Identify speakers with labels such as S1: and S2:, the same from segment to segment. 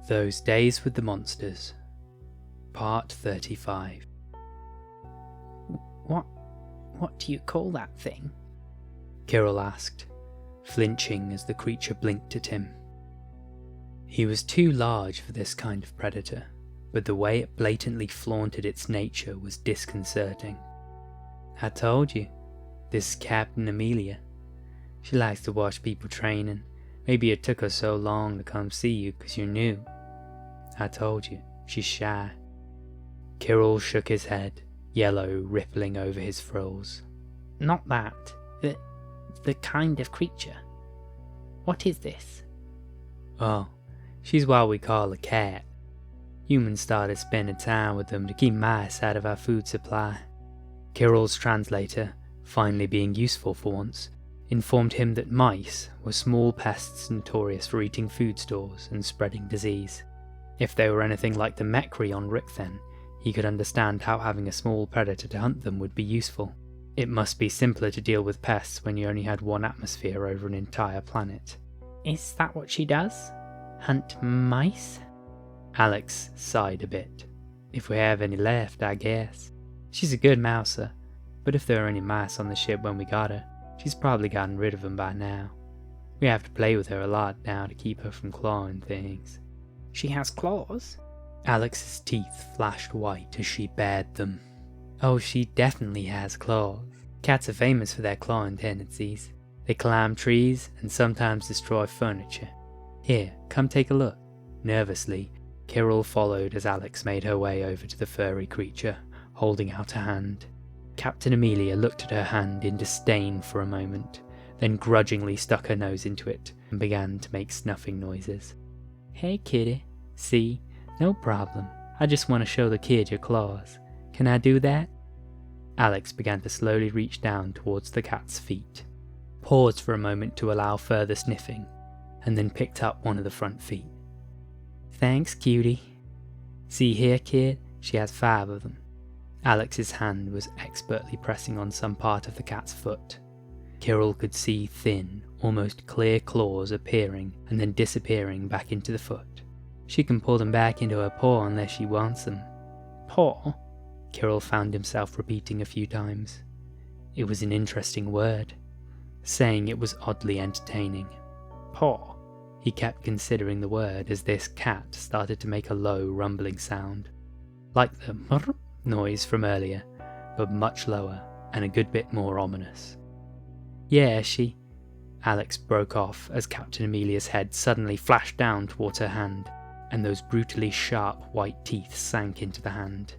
S1: Those Days with the Monsters, Part 35.
S2: What do you call that thing?
S1: Kirrel asked, flinching as the creature blinked at him. He was too large for this kind of predator, but the way it blatantly flaunted its nature was disconcerting. I told you, this is Captain Amelia. She likes to watch people training. Maybe it took her so long to come see you because you're new. I told you, she's shy. Kirrel shook his head, yellow rippling over his frills.
S2: Not that. The kind of creature. What is this?
S1: Oh, she's what we call a cat. Humans started spending time with them to keep mice out of our food supply. Kirrel's translator, finally being useful for once, informed him that mice were small pests notorious for eating food stores and spreading disease. If they were anything like the Mechri on Rick then, he could understand how having a small predator to hunt them would be useful. It must be simpler to deal with pests when you only had one atmosphere over an entire planet.
S2: Is that what she does? Hunt mice?
S1: Alex sighed a bit. If we have any left, I guess. She's a good mouser, but if there were any mice on the ship when we got her, she's probably gotten rid of them by now. We have to play with her a lot now to keep her from clawing things.
S2: She has claws?
S1: Alex's teeth flashed white as she bared them. Oh, she definitely has claws. Cats are famous for their clawing tendencies. They climb trees and sometimes destroy furniture. Here, come take a look. Nervously, Kirrel followed as Alex made her way over to the furry creature, holding out a hand. Captain Amelia looked at her hand in disdain for a moment, then grudgingly stuck her nose into it and began to make snuffing noises. Hey kitty, see, no problem. I just want to show the kid your claws. Can I do that? Alex began to slowly reach down towards the cat's feet, paused for a moment to allow further sniffing, and then picked up one of the front feet. Thanks, cutie. See here, kid, she has 5 of them. Alex's hand was expertly pressing on some part of the cat's foot. Kirrel could see thin, almost clear claws appearing and then disappearing back into the foot. She can pull them back into her paw unless she wants them.
S2: Paw?
S1: Kirrel found himself repeating a few times. It was an interesting word, saying it was oddly entertaining.
S2: Paw.
S1: He kept considering the word as this cat started to make a low rumbling sound, like the murr noise from earlier, but much lower and a good bit more ominous. Yeah, she... Alex broke off as Captain Amelia's head suddenly flashed down towards her hand, and those brutally sharp white teeth sank into the hand.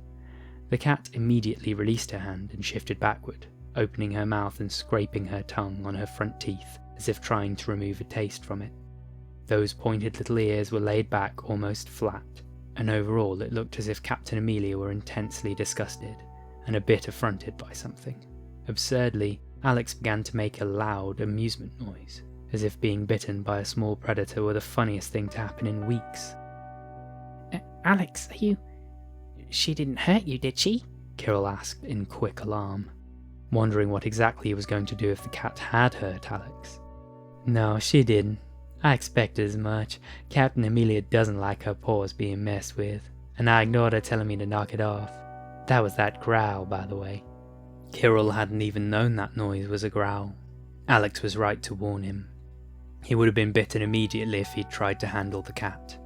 S1: The cat immediately released her hand and shifted backward, opening her mouth and scraping her tongue on her front teeth as if trying to remove a taste from it. Those pointed little ears were laid back almost flat, and overall it looked as if Captain Amelia were intensely disgusted and a bit affronted by something. Absurdly, Alex began to make a loud amusement noise, as if being bitten by a small predator were the funniest thing to happen in weeks.
S2: Alex, are you... She didn't hurt you, did she?
S1: Kirrel asked in quick alarm, wondering what exactly he was going to do if the cat had hurt Alex. No, she didn't. I expected as much. Captain Amelia doesn't like her paws being messed with, and I ignored her telling me to knock it off. That was that growl, by the way. Kirrel hadn't even known that noise was a growl. Alex was right to warn him. He would have been bitten immediately if he'd tried to handle the cat.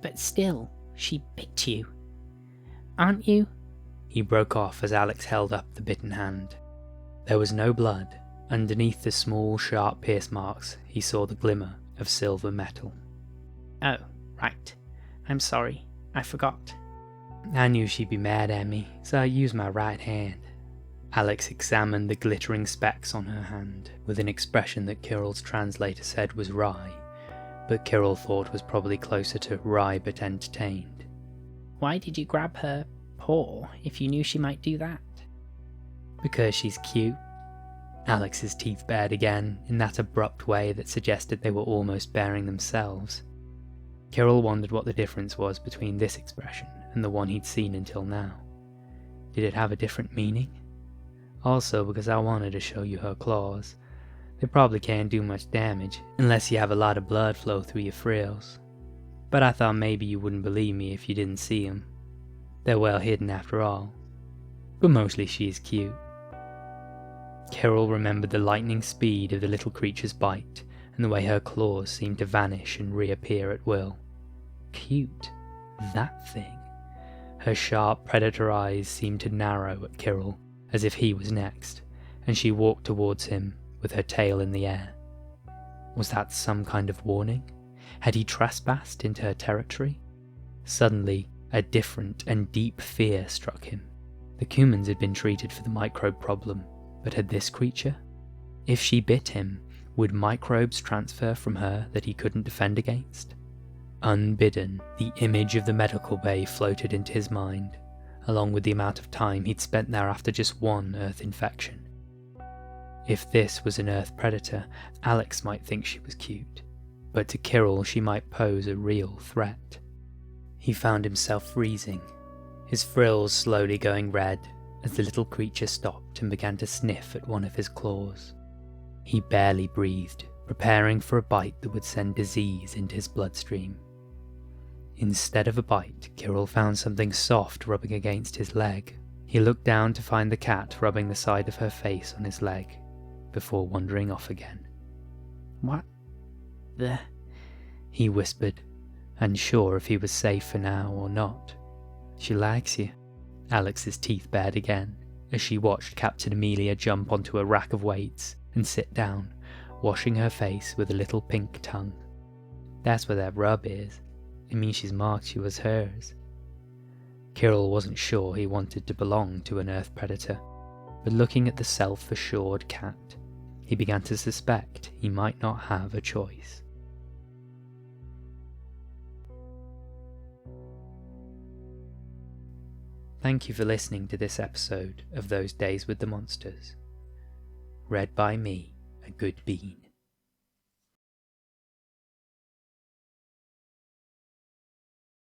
S2: But still, she bit you. Aren't you?
S1: He broke off as Alex held up the bitten hand. There was no blood. Underneath the small, sharp pierce marks, he saw the glimmer of silver metal.
S2: Oh, right. I'm sorry. I forgot.
S1: I knew she'd be mad at me, so I used my right hand. Alex examined the glittering specks on her hand, with an expression that Kirrel's translator said was wry, but Kirrel thought was probably closer to wry but entertained.
S2: Why did you grab her paw if you knew she might do that?
S1: Because she's cute. Alex's teeth bared again, in that abrupt way that suggested they were almost baring themselves. Kirrel wondered what the difference was between this expression and the one he'd seen until now. Did it have a different meaning? Also because I wanted to show you her claws. They probably can't do much damage, unless you have a lot of blood flow through your frills. but I thought maybe you wouldn't believe me if you didn't see them. They're well hidden after all. But mostly she is cute. Kirrel remembered the lightning speed of the little creature's bite, and the way her claws seemed to vanish and reappear at will. Cute. That thing. Her sharp predator eyes seemed to narrow at Kirrel, as if he was next, and she walked towards him with her tail in the air. Was that some kind of warning? Had he trespassed into her territory? Suddenly, a different and deep fear struck him. The humans had been treated for the microbe problem, but had this creature? If she bit him, would microbes transfer from her that he couldn't defend against? Unbidden, the image of the medical bay floated into his mind, along with the amount of time he'd spent there after just one Earth infection. If this was an Earth predator, Alex might think she was cute, but to Kirrel she might pose a real threat. He found himself freezing, his frills slowly going red as the little creature stopped and began to sniff at one of his claws. He barely breathed, preparing for a bite that would send disease into his bloodstream. Instead of a bite, Kirrel found something soft rubbing against his leg. He looked down to find the cat rubbing the side of her face on his leg, before wandering off again.
S2: What the?
S1: He whispered, unsure if he was safe for now or not. She likes you. Alex's teeth bared again, as she watched Captain Amelia jump onto a rack of weights and sit down, washing her face with a little pink tongue. That's what that rub is. It means she's marked you as hers. Kirrel wasn't sure he wanted to belong to an Earth predator, but looking at the self-assured cat, he began to suspect he might not have a choice. Thank you for listening to this episode of Those Days with the Monsters. Read by me, a good bean.